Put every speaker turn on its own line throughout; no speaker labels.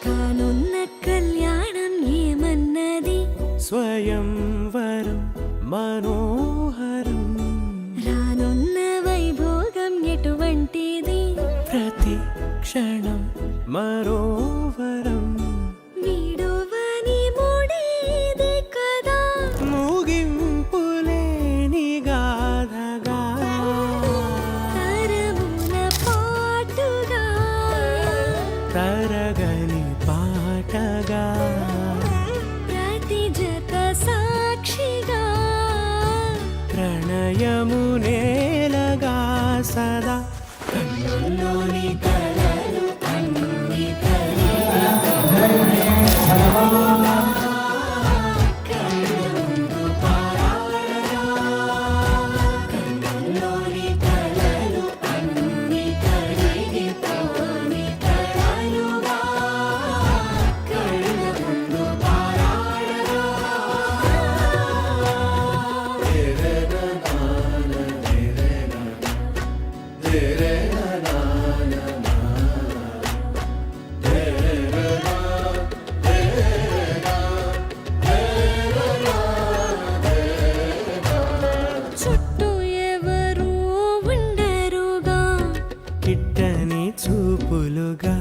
కానున్న కళ్యాణం ఏమన్నది
స్వయంవరం మనోహరం
రానున్న వైభోగం ఎటువంటిది
ప్రతి క్షణం మరోవరం
వీడువని మూడేది కదా
ముగింపులేని గాథగా
తరముల పాటుగా
తరగని పాటగా
ప్రతి జత సాక్షిగా
ప్రణయము నేలగా సదా కన్నుల్లోని కలలు అన్ని
చుట్టూ ఎవరు ఉండరుగా
కిట్టని చూపులుగా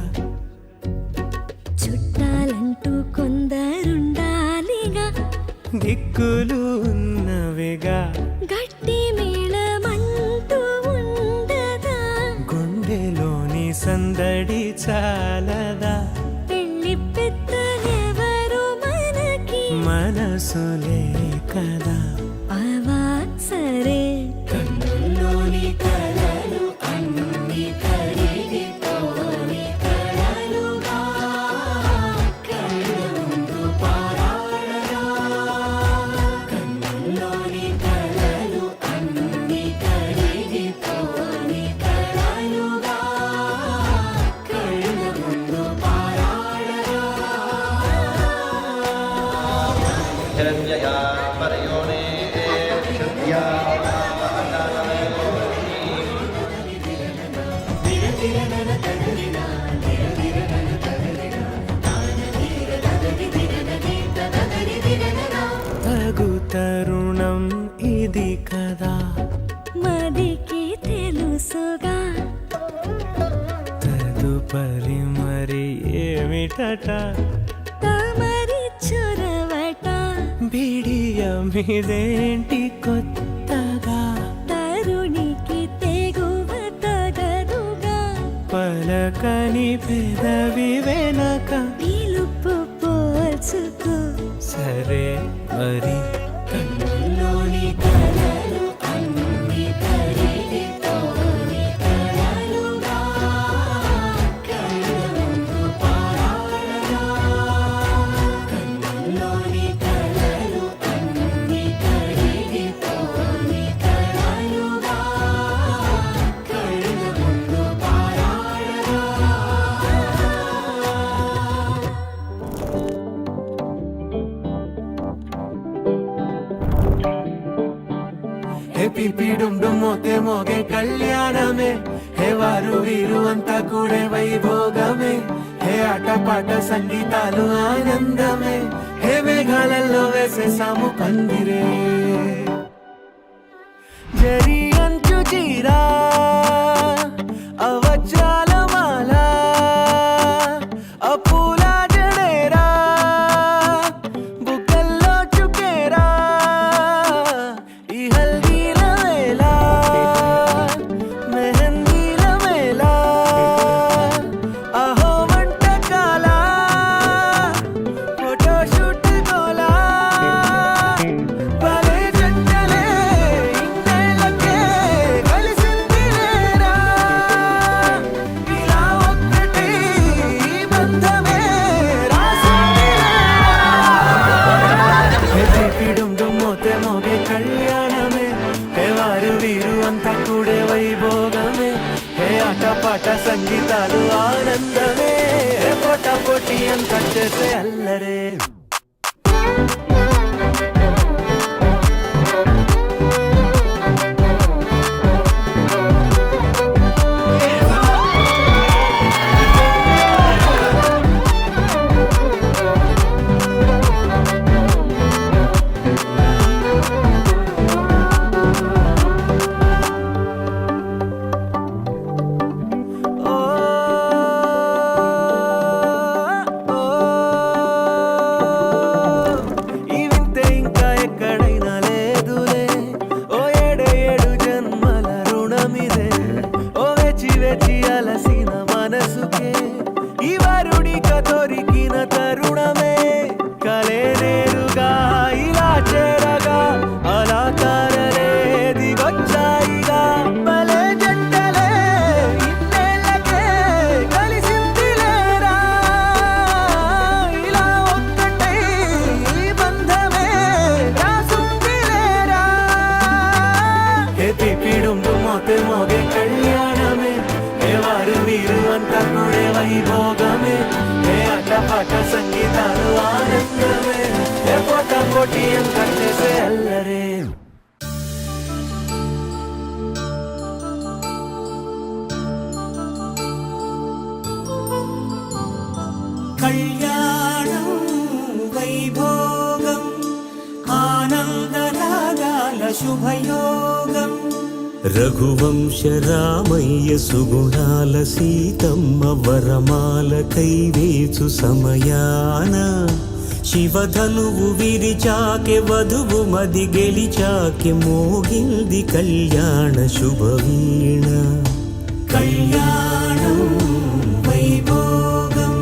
చుట్టాలంటూ కొందరుండాలిగా
దిక్కులు ఉన్నవిగా
గట్టి మేళమంటూ ఉండదా
గుండెలోని సందడి చాలదా
పెళ్లి పెద్దలెవరు మనకి
మనసులే కదా
అవా సరే
కన్నుల్లోని కలలు అన్ని కరిగిపోని కలలుగా కళ్ళ ముందు పారాడగా కన్నుల్లోని కలలు అన్ని కరిగిపోని కలలుగా కళ్ళ ముందు పారాడగా
हिरण्यया परयोने श्रुत्या
తగు తరుణం ఇది కదా
మదికి తెలుసుగా
తదుపరి మరి ఏమిటట
తమరి చొరవట
బిడియమిదేంటి కొత్తగా
తరుణికి తెగువ తగదుగా
పలకని పెదవి వెనక
పిలుపు పోల్చుకో
సరే మరి కన్నుల్లోని కలలు అన్ని కరిగిపోని కలలుగా కళ్ళ ముందు పారాడగా కన్నుల్లోని కలలు అన్ని కరిగిపోని కలలుగా కళ్ళ ముందు పారాడగా హే పిపి డుమ్ డుమ్ మోతే మోగే కళ్యాణమే హే వారు వీరు అంతా కూడే వైభోగమే హే ఆటపాట సంగీతాలు ఆనందమే హే మేఘాలలో వేసేసాము పందిరే జరి అంచు చీరా అవజ్రాల మాల అపూల జడేరా బుగ్గల్లో చుకేరా ఈ హల్దీల వేళ మెహందీల వేళ అహో వంటకాల ఫోటోషూట్ గోలా భలే జంటలే ఇన్నేళ్ళకే కలిసింది లేరా ఇలా ఒక్కటి ఈ బంధమే రాసింది మోతే మోగే కళ్యాణమే హే వారు వీరు అంతా కూడే వైభోగమే హే ఆటపాట సంగీతాలు ఆనందమే హే పోటా పోటీ అంతా చేసే అల్లరే వేచి అలసిన మనసుకే ఇవరుడిక దొరికిన తరుణమే కలే నేరుగా ఇలా చేరగా అలా తారలే దిగొచ్చాయిగా భలే జంటలే ఇన్నేళ్ళకే కలిసింది లేరా ఇలా ఒక్కటై ఈ బంధమే రాసుంది లేరా హే తిప్పిడుం మోతే మోగే కళ్యాణమే హే వారు వీరు అంతా కూడే వైభోగమే హే అట్టపాట సంగీతాలు ఆనందమే హే పోటా పోటీ చేసే అల్లరే
కళ్యాణం వైభోగం ఆనందరాగాల శుభయోగం రఘువంశ రామయ్య సుగుణాల సీతమ్మ వరమాల కైవేచు సమయాన శివధనువు విరిచాకె వధువు మది గెలిచాకె మోగింది కళ్యాణ శుభవీణ కళ్యాణం వైభోగం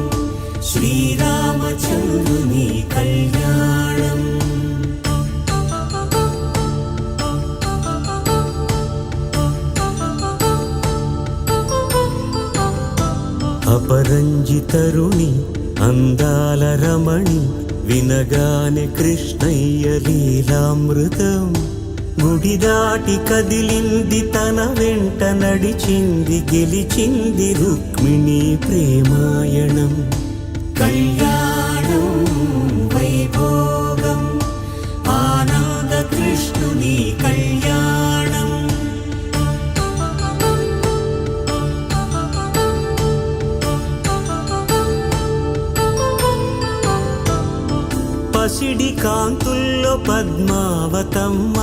శ్రీరామచంద్రుని కళ్యాణం అపరంజితరుణి అందాల రమణి వినగానే కృష్ణయ్య లీలామృతం గుడి దాటి కదిలింది తన వెంట నడిచింది గెలిచింది రుక్మిణి ప్రేమాయణం కళ్యాణం వైభోగం ఆనంద కృష్ణుని కళ్యాణం పసిడి కాంతుల్లో పద్మావతమ్మ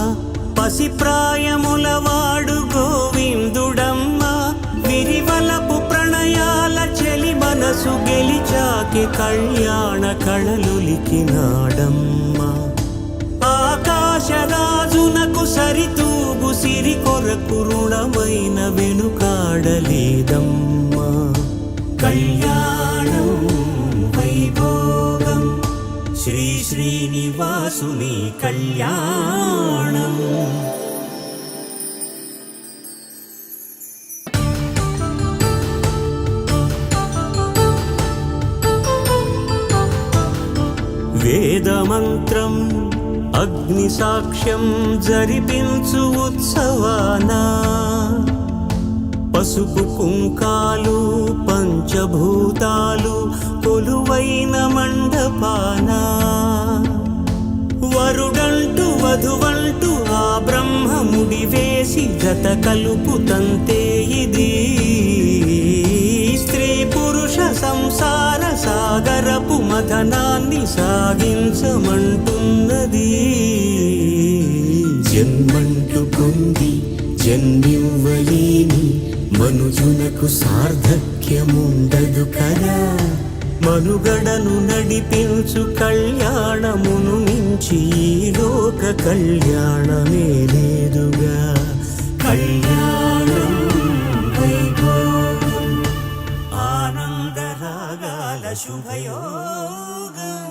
పసిప్రాయముల వాడు గోవిందుడమ్మ విరివలపు ప్రణయాల చెలి మనసు గెలిచాకి కళ్యాణ కళలులికినాడమ్మ ఆకాశరాజునకు సరితూగు సిరి కొరకు రుణమైన వెనుకాడలేదమ్మా కళ్యాణం వైభోగం శ్రీ శ్రీనివాసుని కళ్యాణం వేదమంత్రం అగ్ని సాక్ష్యం జరిపించు ఉత్సవానా పసుపు కుంకాలు పంచభూతాలు కొలువైన మండపాన వరుడంటూ వధువంటూ ఆ బ్రహ్మముడి వేసి జత కలుపుతంతే ఇది స్త్రీ పురుష సంసార సాగరపు మథనాన్ని సాగించమంటున్నది జన్మంటూ పొంది జన్మివ్వలేని మనుజునకు సార్థక్యముండదు కదా మనుగడను నడిపించు కళ్యాణమును మించి ఈ లోక కళ్యాణమే లేదుగా కళ్యాణం వైభోగం ఆనందరాగాల శుభయోగం